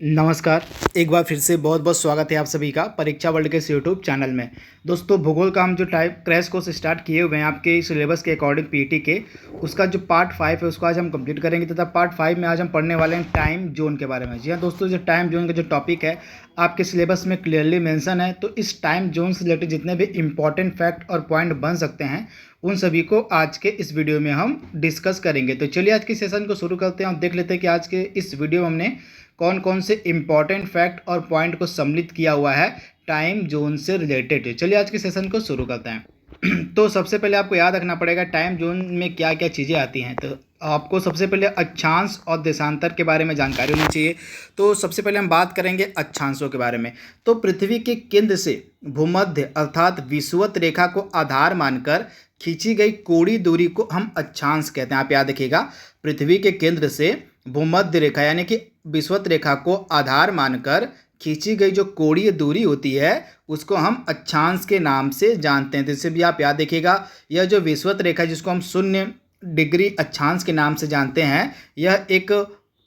नमस्कार। एक बार फिर से बहुत बहुत स्वागत है आप सभी का परीक्षा वर्ल्ड के इस यूट्यूब चैनल में। दोस्तों, भूगोल का हम जो टाइप क्रैश कोर्स स्टार्ट किए हुए हैं आपके सिलेबस के अकॉर्डिंग पीटी के, उसका जो पार्ट 5 है उसको आज हम कंप्लीट करेंगे तथा पार्ट 5 में आज हम पढ़ने वाले हैं टाइम जोन के बारे में। जी हाँ दोस्तों, जो टाइम जोन का जो टॉपिक है आपके सिलेबस में क्लियरली मेंशन है, तो इस टाइम जोन से रिलेटेड जितने भी इंपॉर्टेंट फैक्ट और पॉइंट बन सकते हैं उन सभी को आज के इस वीडियो में हम डिस्कस करेंगे। तो चलिए आज के सेशन को शुरू करते हैं और देख लेते हैं कि आज के इस वीडियो में हमने कौन कौन से इंपॉर्टेंट फैक्ट और पॉइंट को सम्मिलित किया हुआ है टाइम जोन से रिलेटेड। चलिए आज के सेशन को शुरू करते हैं। तो सबसे पहले आपको याद रखना पड़ेगा टाइम जोन में क्या क्या चीज़ें आती हैं। तो आपको सबसे पहले अक्षांश और देशांतर के बारे में जानकारी होनी चाहिए। तो सबसे पहले हम बात करेंगे अक्षांशों के बारे में। तो पृथ्वी के केंद्र से भूमध्य अर्थात विषुवत रेखा को आधार मानकर खींची गई कोणीय दूरी को हम अक्षांश कहते हैं। आप याद रखिएगा, पृथ्वी के केंद्र से भूमध्य रेखा यानी कि विषुवत रेखा को आधार मानकर खींची गई जो कोणीय दूरी होती है उसको हम अक्षांश के नाम से जानते हैं। तो इसे भी आप याद रखिएगा, यह जो विषुवत रेखा जिसको हम 0 डिग्री अक्षांश के नाम से जानते हैं, यह एक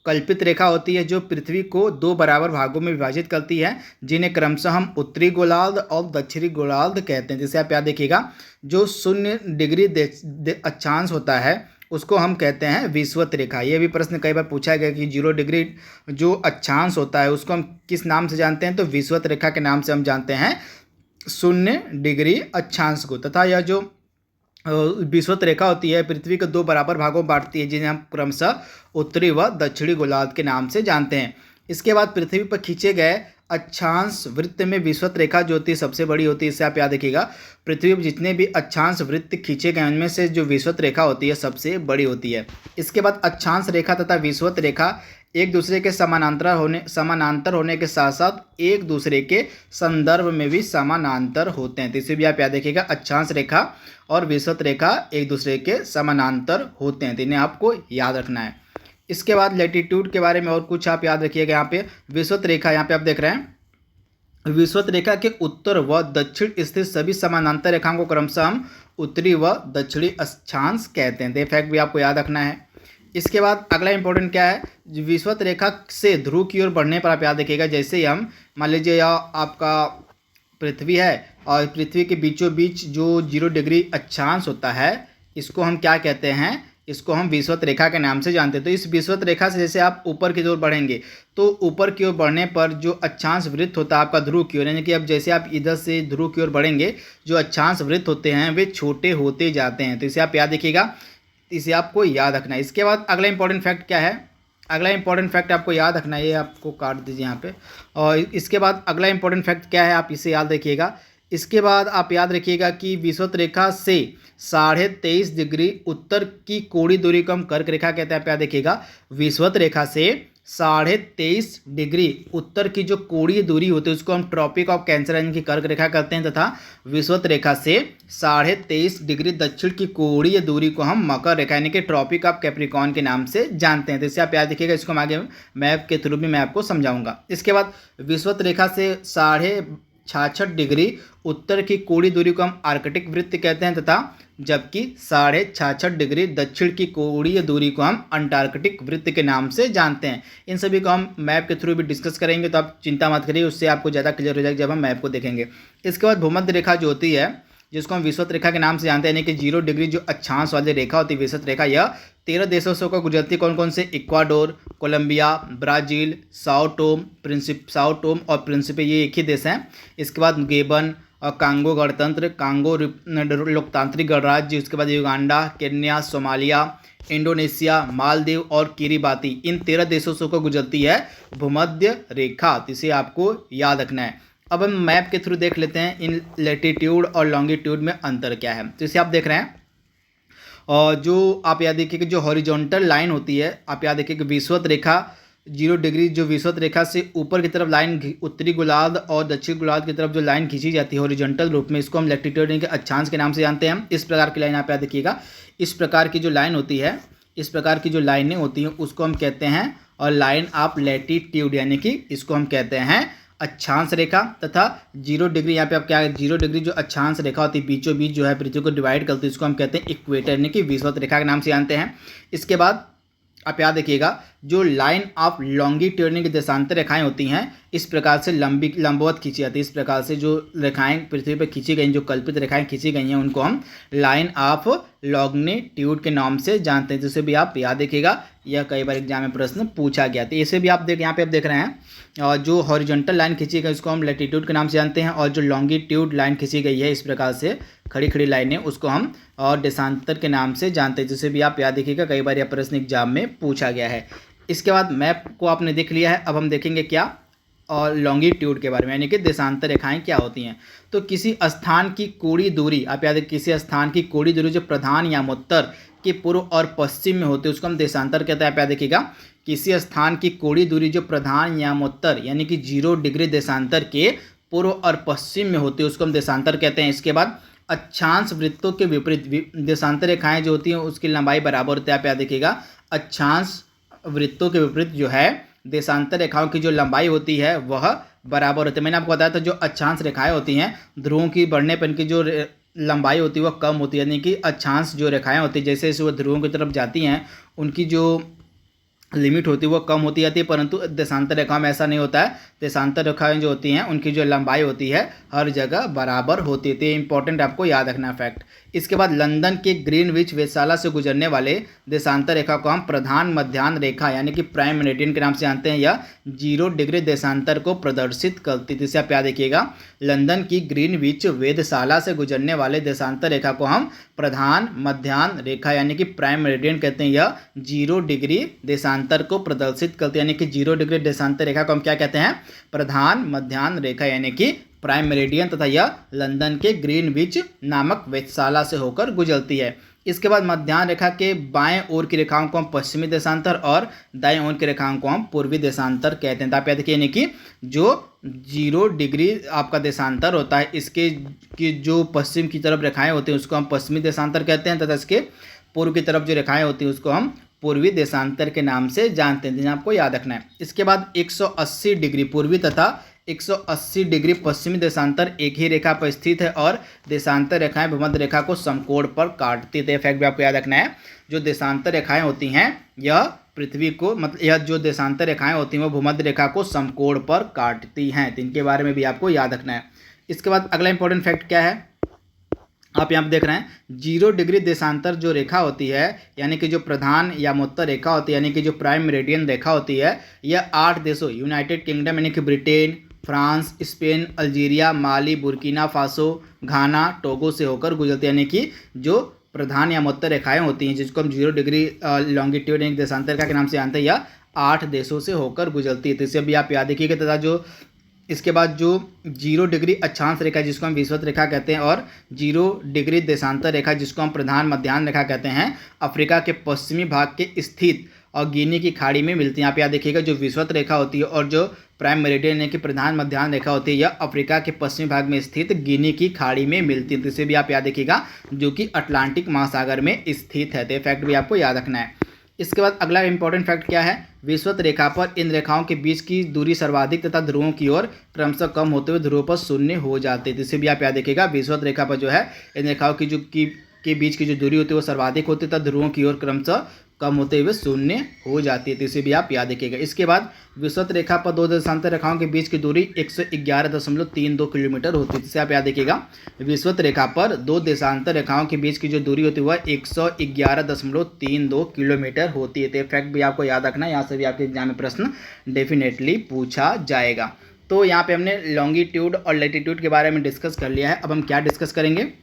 कल्पित रेखा होती है जो पृथ्वी को 2 बराबर भागों में विभाजित करती है, जिन्हें क्रमशः हम उत्तरी गोलार्ध और दक्षिणी गोलार्ध कहते हैं। जैसे आप याद रखिएगा, जो 0 डिग्री अक्षांश होता है उसको हम कहते हैं विषुवत रेखा। ये भी प्रश्न कई बार पूछा गया कि 0 डिग्री जो अक्षांश होता है उसको हम किस नाम से जानते हैं, तो विषुवत रेखा के नाम से हम जानते हैं 0 डिग्री अक्षांश को। तथा यह जो विषुवत रेखा होती है पृथ्वी को 2 बराबर भागों में बांटती है, जिन्हें हम क्रमशः उत्तरी व दक्षिणी गोलार्ध के नाम से जानते हैं। इसके बाद पृथ्वी पर खींचे गए अक्षांश वृत्त में विषुवत रेखा जो होती है सबसे बड़ी होती है। इससे आप याद रखिएगा, पृथ्वी पर जितने भी अक्षांश वृत्त खींचे गए उनमें से जो विषुवत रेखा होती है सबसे बड़ी होती है। इसके बाद अक्षांश रेखा तथा विषुवत रेखा एक दूसरे के समानांतर होने के साथ साथ एक दूसरे के संदर्भ में भी समानांतर होते हैं। तो इसे भी आप याद रखिएगा, अक्षांश रेखा और विषुवत रेखा एक दूसरे के समानांतर होते हैं, तो इन्हें आपको याद रखना है। इसके बाद लैटिट्यूड के बारे में और कुछ आप याद रखिएगा। यहाँ पे विषुवत रेखा, यहाँ पे आप देख रहे हैं, विषुवत रेखा के उत्तर व दक्षिण स्थित सभी समानांतर रेखाओं को क्रमशः हम उत्तरी व दक्षिणी अक्षांश कहते हैं। तो ये फैक्ट भी आपको याद रखना है। इसके बाद अगला इंपॉर्टेंट क्या है, विषुवत रेखा से ध्रुव की ओर बढ़ने पर आप याद रखिएगा, जैसे ही हम मान लीजिए यह आपका पृथ्वी है और पृथ्वी के बीचों बीच जो 0 डिग्री अक्षांश होता है इसको हम क्या कहते हैं, इसको हम विषुवत रेखा के नाम से जानते हैं। तो इस विषुवत रेखा से जैसे आप ऊपर की ओर बढ़ेंगे तो ऊपर की ओर बढ़ने पर जो अक्षांश वृत्त होता है आपका ध्रुव की ओर, यानी कि अब जैसे आप इधर से ध्रुव की ओर बढ़ेंगे जो अक्षांश वृत्त होते हैं वे छोटे होते जाते हैं। तो इसे आप याद रखिएगा, इसे आपको याद रखना है। इसके बाद अगला इंपॉर्टेंट फैक्ट क्या है, अगला इंपॉर्टेंट फैक्ट आपको याद रखना है, ये आपको काट दीजिए यहाँ पे। और इसके बाद अगला इंपॉर्टेंट फैक्ट क्या है, आप इसे याद रखिएगा। इसके बाद आप याद रखिएगा कि विषुवत रेखा से 23.5 डिग्री उत्तर की कोणीय दूरी को हम कर्क रेखा कहते हैं। आप याद रखिएगा, विषुवत रेखा से 23.5 डिग्री उत्तर की जो कोणीय दूरी होती है उसको हम ट्रॉपिक ऑफ कैंसर यानी कि कर्क रेखा कहते हैं, तथा विषुवत रेखा से 23.5 डिग्री दक्षिण की कोणीय दूरी को हम मकर रेखा यानी कि ट्रॉपिक ऑफ कैप्रिकॉर्न के नाम से जानते हैं। तो इसे आप याद रखिएगा, इसको हम आगे मैप के थ्रू भी मैं आपको समझाऊंगा। इसके बाद विषुवत रेखा से 66 डिग्री उत्तर की कोणीय दूरी को हम आर्कटिक वृत्त कहते हैं, तथा जबकि 66 डिग्री दक्षिण की कोणीय दूरी को हम अंटार्कटिक वृत्त के नाम से जानते हैं। इन सभी को हम मैप के थ्रू भी डिस्कस करेंगे, तो आप चिंता मत करिए, उससे आपको ज़्यादा क्लियर हो जाएगा जब हम मैप को देखेंगे। इसके बाद भूमध्य रेखा जो होती है जिसको हम विषुवत रेखा के नाम से जानते हैं, यानी कि 0 डिग्री जो अक्षांश वाली रेखा होती है विषुवत रेखा, यह 13 देशों से होकर गुजरती है। कौन कौन से, Ecuador, Colombia, Brazil, Sao Tome और प्रिंसिपे, ये एक ही देश हैं। इसके बाद गेबन और कांगो गणतंत्र, कांगो लोकतांत्रिक गणराज्य, उसके बाद Uganda, Kenya, Somalia, Indonesia, Maldives और किरिबाती, इन 13 देशों से होकर गुजरती है भूमध्य रेखा। तो इसे आपको याद रखना है। अब हम मैप के थ्रू देख लेते हैं इन लैटिट्यूड और लॉन्गिट्यूड में अंतर क्या है। तो इसे आप देख रहे हैं, और जो आप याद रखिए कि जो हॉरिजॉन्टल लाइन होती है, आप याद रखिए कि विषुवत रेखा 0 डिग्री जो विषुवत रेखा से ऊपर की तरफ लाइन उत्तरी गोलार्ध और दक्षिण गोलार्ध की तरफ जो लाइन खींची जाती है हॉरिजॉन्टल रूप में, इसको हम लैटिट्यूड यानी कि अक्षांश के नाम से जानते हैं। इस प्रकार की लाइन आप याद रखिएगा, इस प्रकार की जो लाइन होती है, इस प्रकार की जो लाइनें होती हैं उसको हम कहते हैं, और लाइन ऑफ लैटिट्यूड यानी कि इसको हम कहते हैं अक्षांश रेखा। तथा 0 डिग्री, यहाँ पे आप क्या है, 0 डिग्री जो अक्षांश रेखा होती है बीचों बीच जो है पृथ्वी को डिवाइड करती है, इसको हम कहते हैं इक्वेटर यानी कि विषुवत रेखा के नाम से जानते हैं। इसके बाद आप याद रखिएगा, जो लाइन ऑफ लॉन्गिट्यूडिनल की देशांतर रेखाएं होती हैं इस प्रकार से लंबवत खींची जाती है। इस प्रकार से जो रेखाएं पृथ्वी पर खींची गई, जो कल्पित रेखाएं खींची गई हैं, उनको हम लाइन ऑफ लॉन्गिट्यूड के नाम से जानते हैं, जिसे भी आप याद रखिएगा। यह कई बार एग्जाम में प्रश्न पूछा गया। तो इसे भी आप यहाँ पे आप देख रहे हैं, और जो हॉरिजॉन्टल लाइन खींची गई उसको हम लैटिट्यूड के नाम से जानते हैं, और जो लॉन्गिट्यूड लाइन खींची गई है इस प्रकार से खड़ी खड़ी लाइनें, उसको हम और देशांतर के नाम से जानते हैं, जिसे भी आप याद रखिएगा। कई बार यह प्रश्न एग्जाम में पूछा गया है। इसके बाद मैप को आपने देख लिया है। अब हम देखेंगे क्या, और लॉन्गिट्यूड के बारे में, यानी कि देशांतर रेखाएं क्या होती हैं। तो किसी स्थान की कोणीय दूरी, आप याद रखिए, किसी स्थान की कोणीय दूरी जो प्रधान यामोत्तर के पूर्व और पश्चिम में होती है उसको हम देशांतर कहते हैं। आप याद रखिएगा, किसी स्थान की कोणीय दूरी जो प्रधान यामोत्तर यानी कि 0 डिग्री देशांतर के पूर्व और पश्चिम में होती है उसको हम देशांतर कहते हैं। इसके बाद अक्षांश वृत्तों के विपरीत देशांतर रेखाएं जो होती हैं उसकी लंबाई बराबर होती है। आप याद रखिएगा, अक्षांश वृत्तों के विपरीत जो है देशांतर रेखाओं की जो लंबाई होती है वह बराबर होती है। मैंने आपको बताया था, जो अक्षांश रेखाएं होती हैं ध्रुवों की बढ़ने पर इनकी जो लंबाई होती है वह कम होती है, यानी कि अक्षांश जो रेखाएं होती है जैसे जैसे वो ध्रुवों की तरफ जाती हैं उनकी जो लिमिट होती है वो कम होती जाती है, परंतु देशांतर रेखाओं में ऐसा नहीं होता है। देशांतर रेखाएं जो होती हैं उनकी जो लंबाई होती है हर जगह बराबर होती है। तो ये इंपॉर्टेंट आपको याद रखना फैक्ट। इसके बाद लंदन के ग्रीनविच वेधशाला से गुजरने वाले देशांतर रेखा को हम प्रधान मध्याह्न रेखा यानी कि प्राइम मेरिडियन के नाम से जानते हैं। यह 0 डिग्री देशांतर को प्रदर्शित करती है। इसे आप याद रखिएगा, लंदन की ग्रीनविच वेधशाला से गुजरने वाले देशांतर रेखा को हम प्रधान मध्याह्न रेखा यानी कि प्राइम मेरिडियन कहते हैं। यह 0 डिग्री देशांतर को प्रदर्शित करती है, यानी कि 0 डिग्री देशांतर रेखा को हम क्या कहते हैं, प्रधान मध्याह्न रेखा यानी कि प्राइम मेरिडियन, तथा यह लंदन के ग्रीनविच नामक वेधशाला से होकर गुजरती है। इसके बाद मध्याह्न रेखा के बाएं ओर की रेखाओं को हम पश्चिमी देशांतर और दाएं ओर की रेखाओं को हम पूर्वी देशांतर कहते हैं। तो आप याद रखिए, यानी कि जो 0 डिग्री आपका देशांतर होता है इसके की जो पश्चिम की तरफ रेखाएं होती हैं उसको हम पश्चिमी देशांतर कहते हैं, तथा इसके पूर्व की तरफ जो रेखाएं होती हैं उसको हम पूर्वी देशांतर के नाम से जानते हैं, जिन्हें आपको याद रखना है। इसके बाद 180 डिग्री पूर्वी तथा 180 डिग्री पश्चिमी देशांतर एक ही रेखा पर स्थित है, और देशांतर रेखाएं भूमध्य रेखा को समकोण पर काटती है। फैक्ट भी आपको याद रखना है, जो देशांतर रेखाएं होती हैं यह पृथ्वी को मतलब यह जो देशांतर रेखाएं होती हैं वो भूमध्य रेखा को समकोण पर काटती हैं। तो इनके बारे में भी आपको याद रखना है। इसके बाद अगला इंपॉर्टेंट फैक्ट क्या है, आप यहाँ पर देख रहे हैं, 0 डिग्री देशांतर जो रेखा होती है यानी कि जो प्रधान यामोत्तर रेखा होती है यानी कि जो प्राइम मेरिडियन रेखा होती है, यह 8 देशों यूनाइटेड किंगडम यानी कि ब्रिटेन, फ्रांस, स्पेन, अल्जीरिया, माली, बुर्किना फासो, घाना, टोगो से होकर गुजरती है। यानी कि जो प्रधान यामोत्तर रेखाएं होती हैं जिसको हम 0 डिग्री लॉन्गिट्यूड यानी देशांतर रेखा के नाम से जानते हैं, यह 8 देशों से होकर गुजरती है। तो इसे भी आप याद रखिएगा। तथा जो इसके बाद जो 0 डिग्री अक्षांश रेखा जिसको हम विषुवत रेखा कहते हैं, और 0 डिग्री देशांतर रेखा जिसको हम प्रधान मध्याह्न रेखा कहते हैं, अफ्रीका के पश्चिमी भाग के स्थित और गिनी की खाड़ी में मिलती हैं। आप याद देखिएगा, जो विषुवत रेखा होती है और जो प्राइम मेरिडियन यानी कि प्रधान मध्याह्न रेखा होती है, यह अफ्रीका के पश्चिमी भाग में स्थित गिनी की खाड़ी में मिलती है। तो इसे भी आप याद रखिएगा, जो कि अटलांटिक महासागर में स्थित है। तो ये फैक्ट भी आपको याद रखना है। इसके बाद अगला इंपॉर्टेंट फैक्ट क्या है, विषुवत रेखा पर इन रेखाओं के बीच की दूरी सर्वाधिक तथा ध्रुवों की ओर क्रमशः कम होते हुए ध्रुवों पर शून्य हो जाती है। तो इसे भी आप याद रखिएगा, विषुवत रेखा पर जो है इन रेखाओं की के बीच की जो दूरी होती है वो सर्वाधिक होती है तथा ध्रुवों की ओर क्रमशः कम होते हुए शून्य हो जाती है। तो इसे भी आप याद रखिएगा। इसके बाद विषुवत रेखा पर 2 देशांतर रेखाओं के बीच की दूरी 111.32 किलोमीटर होती है। इसे आप याद रखिएगा, विषुवत रेखा पर 2 देशांतर रेखाओं के बीच की जो दूरी होती है वह 111.32 किलोमीटर होती है। तो फैक्ट भी आपको याद रखना है, यहाँ से भी आपके एग्जाम में प्रश्न डेफिनेटली पूछा जाएगा। तो यहाँ पे हमने लॉन्गिट्यूड और लैटिट्यूड के बारे में डिस्कस कर लिया है। अब हम क्या डिस्कस करेंगे,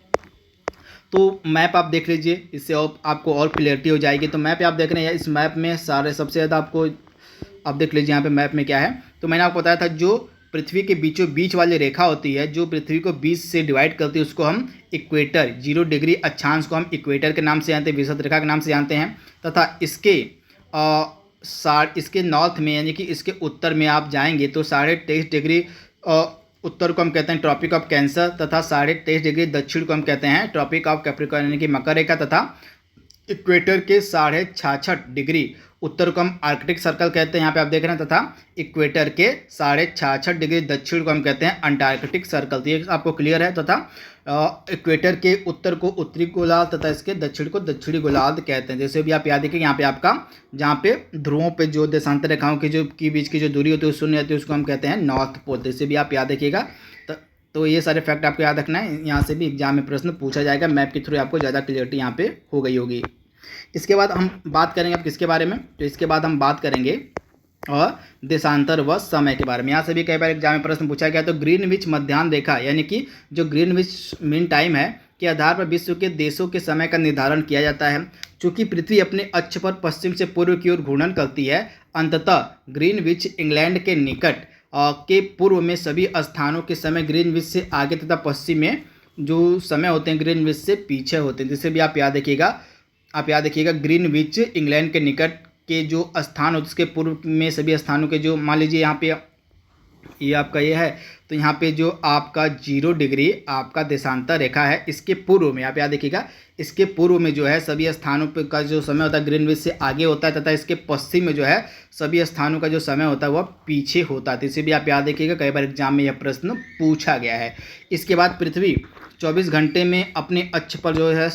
तो मैप आप देख लीजिए, इससे आपको और क्लियरिटी हो जाएगी। तो मैप आप देख रहे हैं, इस मैप में सारे सबसे ज़्यादा आपको आप देख लीजिए यहाँ पे मैप में क्या है। तो मैंने आपको बताया था, जो पृथ्वी के बीचों बीच वाली रेखा होती है जो पृथ्वी को बीच से डिवाइड करती है उसको हम इक्वेटर, 0 डिग्री अक्षांश को हम इक्वेटर के नाम से जानते हैं, विषुवत रेखा के नाम से जानते हैं। तथा इसके नॉर्थ में यानी कि इसके उत्तर में आप जाएंगे तो 23.5 डिग्री उत्तर को हम कहते हैं ट्रॉपिक ऑफ कैंसर, तथा 23.5 डिग्री दक्षिण को हम कहते हैं ट्रॉपिक ऑफ कैप्रिकॉर्न यानी कि मकर रेखा, तथा इक्वेटर के 66.5 डिग्री उत्तर को हम आर्कटिक सर्कल कहते हैं, यहाँ पे आप देख रहे हैं, तथा इक्वेटर के 66.5 डिग्री दक्षिण को हम कहते हैं अंटार्कटिक सर्कल। तो ये आपको क्लियर है। तथा इक्वेटर के उत्तर को उत्तरी गोलार्ध तथा इसके दक्षिण को दक्षिणी गोलार्ध कहते हैं। जैसे भी आप याद रखिए, यहाँ पे आपका जहाँ पे ध्रुवों पे जो देशांतर रेखाओं की बीच की जो दूरी होती है शून्य होती है, उसको हम कहते हैं नॉर्थ पोल। जैसे भी आप याद रखिएगा। तो ये सारे फैक्ट आपको याद रखना है, यहाँ से भी एग्जाम में प्रश्न पूछा जाएगा। मैप के थ्रू आपको ज़्यादा क्लियरिटी यहाँ पे हो गई होगी। इसके बाद हम बात करेंगे अब किसके बारे में, तो इसके बाद हम बात करेंगे और देशांतर व समय के बारे में। यहाँ से भी कई बार एग्जाम में प्रश्न पूछा गया। तो ग्रीनविच मध्याह्न रेखा यानी कि जो ग्रीनविच मीन टाइम है के आधार पर विश्व के देशों के समय का निर्धारण किया जाता है। चूँकि पृथ्वी अपने अक्ष पर पश्चिम से पूर्व की ओर घूर्णन करती है, अंततः ग्रीनविच इंग्लैंड के निकट के पूर्व में सभी स्थानों के समय ग्रीनविच से आगे तथा पश्चिम में जो समय होते हैं ग्रीनविच से पीछे होते हैं। जिसे भी आप याद रखिएगा ग्रीनविच इंग्लैंड के निकट के जो स्थान होते उसके पूर्व में सभी स्थानों के जो, मान लीजिए यहाँ पे ये आपका ये है, तो यहाँ पे जो आपका 0 डिग्री आपका देशांतर रेखा है, इसके पूर्व में आप याद रखिएगा, इसके पूर्व में जो है सभी स्थानों पे का जो समय होता है ग्रीनविच से आगे होता है तथा इसके पश्चिम में जो है सभी स्थानों का जो समय होता है वह पीछे होता है। तो इसे भी आप याद रखिएगा, कई बार एग्जाम में यह प्रश्न पूछा गया है। इसके बाद पृथ्वी 24 घंटे में अपने अक्ष पर जो है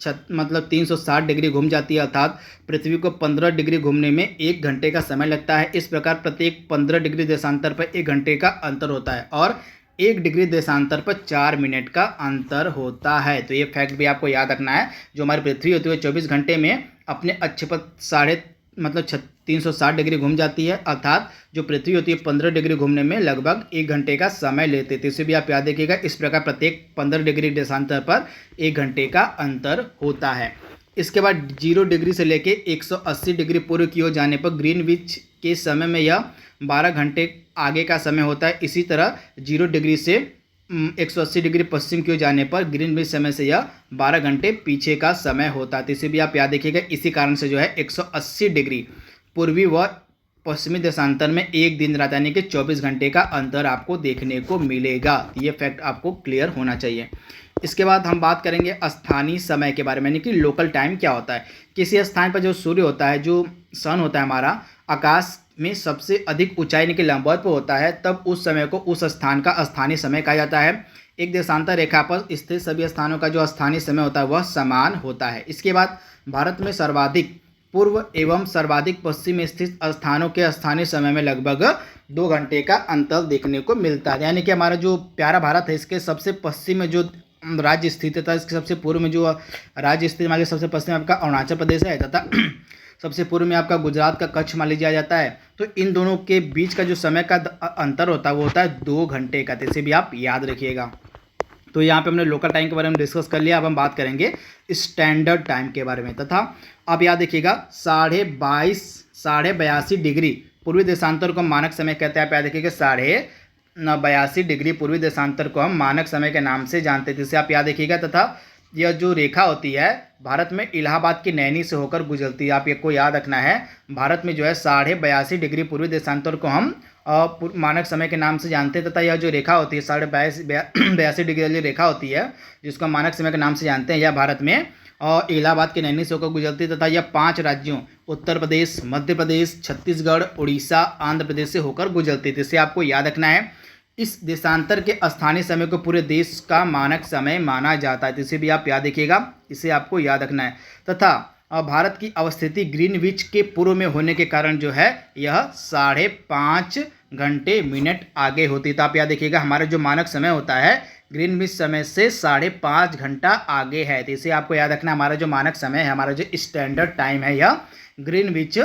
360 डिग्री घूम जाती है, अर्थात पृथ्वी को 15 डिग्री घूमने में 1 घंटे का समय लगता है। इस प्रकार प्रत्येक 15 डिग्री देशांतर पर 1 घंटे का अंतर होता है और 1 डिग्री देशांतर पर 4 मिनट का अंतर होता है। तो ये फैक्ट भी आपको याद रखना है। जो हमारी पृथ्वी होती है 24 घंटे में अपने अक्ष पर 360 डिग्री घूम जाती है, अर्थात जो पृथ्वी होती है 15 डिग्री घूमने में लगभग 1 घंटे का समय लेते थे। इसे भी आप याद रखिएगा। इस प्रकार प्रत्येक 15 डिग्री देशांतर पर 1 घंटे का अंतर होता है। इसके बाद 0 डिग्री से लेके 180 डिग्री पूर्व की ओर जाने पर ग्रीनविच के समय में यह 12 घंटे आगे का समय होता है। इसी तरह 0 डिग्री से 180 डिग्री पश्चिम की ओर जाने पर ग्रीनविच समय से यह 12 घंटे पीछे का समय होता है। तो इसे भी आप याद रखिएगा। इसी कारण से जो है 180 डिग्री पूर्वी व पश्चिमी देशांतर में 1 दिन रात यानी कि 24 घंटे का अंतर आपको देखने को मिलेगा। ये फैक्ट आपको क्लियर होना चाहिए। इसके बाद हम बात करेंगे स्थानीय समय के बारे में, यानी कि लोकल टाइम क्या होता है। किसी स्थान पर जो सूर्य होता है, जो सन होता है हमारा, आकाश में सबसे अधिक ऊंचाई यानी कि लंबवत पर होता है, तब उस समय को उस स्थान का स्थानीय समय कहा जाता है। एक देशांतर रेखा पर स्थित सभी स्थानों का जो स्थानीय समय होता है वह समान होता है। इसके बाद भारत में सर्वाधिक पूर्व एवं सर्वाधिक पश्चिम में स्थित स्थानों के स्थानीय समय में लगभग 2 घंटे का अंतर देखने को मिलता है। यानी कि हमारा जो प्यारा भारत है, इसके सबसे पश्चिम में जो राज्य स्थित था, इसके सबसे पूर्व में जो राज्य स्थित मान लीजिए सबसे पश्चिम में आपका अरुणाचल प्रदेश है तथा सबसे पूर्व में आपका गुजरात का कच्छ मान लीजिए आ जाता है। तो इन दोनों के बीच का जो समय का अंतर होता है वो होता है 2 घंटे का। इसे भी आप याद रखिएगा। तो यहाँ पे हमने लोकल टाइम के बारे में डिस्कस कर लिया। अब हम बात करेंगे स्टैंडर्ड टाइम के बारे में। तथा आप याद रखिएगा 82.5 डिग्री पूर्वी देशांतर को मानक समय कहते हैं। आप याद रखिएगा 82.5 डिग्री पूर्वी देशांतर को हम मानक समय के नाम से जानते थे, जिसे आप याद रखिएगा। तथा यह जो रेखा होती है भारत में इलाहाबाद की नैनी से होकर गुजरती है। आप को याद रखना है, भारत में जो है 82.5 डिग्री पूर्वी देशांतर को हम मानक समय के नाम से जानते हैं। तथा यह जो रेखा होती है 82.5 डिग्री वाली रेखा होती है जिसको हम मानक समय के नाम से जानते हैं, यह भारत में इलाहाबाद के नैनी से होकर गुजरती है। तथा यह 5 राज्यों उत्तर प्रदेश, मध्य प्रदेश, छत्तीसगढ़, उड़ीसा, आंध्र प्रदेश से होकर गुजरती है। इसे आपको याद रखना है। इस देशांतर के स्थानीय समय को पूरे देश का मानक समय माना जाता है। तो इसे भी आप याद रखिएगा, इसे आपको याद रखना है। तथा भारत की अवस्थिति ग्रीनविच के पूर्व में होने के कारण जो है यह 5.5 घंटे मिनट आगे होती है। तो आप याद रखिएगा, हमारा जो मानक समय होता है ग्रीनविच समय से 5.5 घंटा आगे है। तो इसे आपको याद रखना, हमारा जो मानक समय है, हमारा जो स्टैंडर्ड टाइम है, यह ग्रीनविच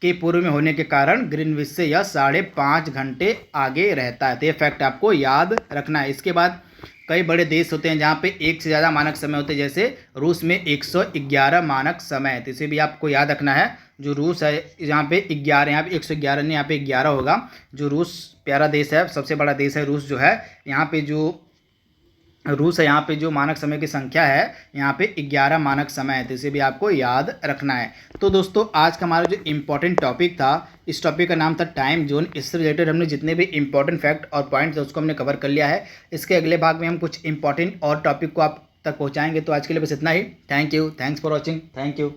के पूर्व में होने के कारण ग्रीनविच से यह 5.5 घंटे आगे रहता है। तो ये फैक्ट आपको याद रखना है। इसके बाद कई बड़े देश होते हैं जहाँ पे एक से ज़्यादा मानक समय होते हैं, जैसे रूस में 111 मानक समय है। तो इसे भी आपको याद रखना है। जो रूस है यहाँ पे 11, यहाँ पे 111 नहीं, यहाँ पे 11 होगा। जो रूस प्यारा देश है, सबसे बड़ा देश है रूस जो है, यहाँ पे जो रूस है, यहाँ पे जो मानक समय की संख्या है यहाँ पे 11 मानक समय है। तो इसे भी आपको याद रखना है। तो दोस्तों आज का हमारा जो इम्पोर्टेंट टॉपिक था, इस टॉपिक का नाम था टाइम जोन। इससे रिलेटेड हमने जितने भी इंपॉर्टेंट फैक्ट और पॉइंट्स थे उसको हमने कवर कर लिया है। इसके अगले भाग में हम कुछ इंपॉर्टेंट और टॉपिक को आप तक पहुँचाएंगे। तो आज के लिए बस इतना ही। Thank you, thanks for watching, thank you.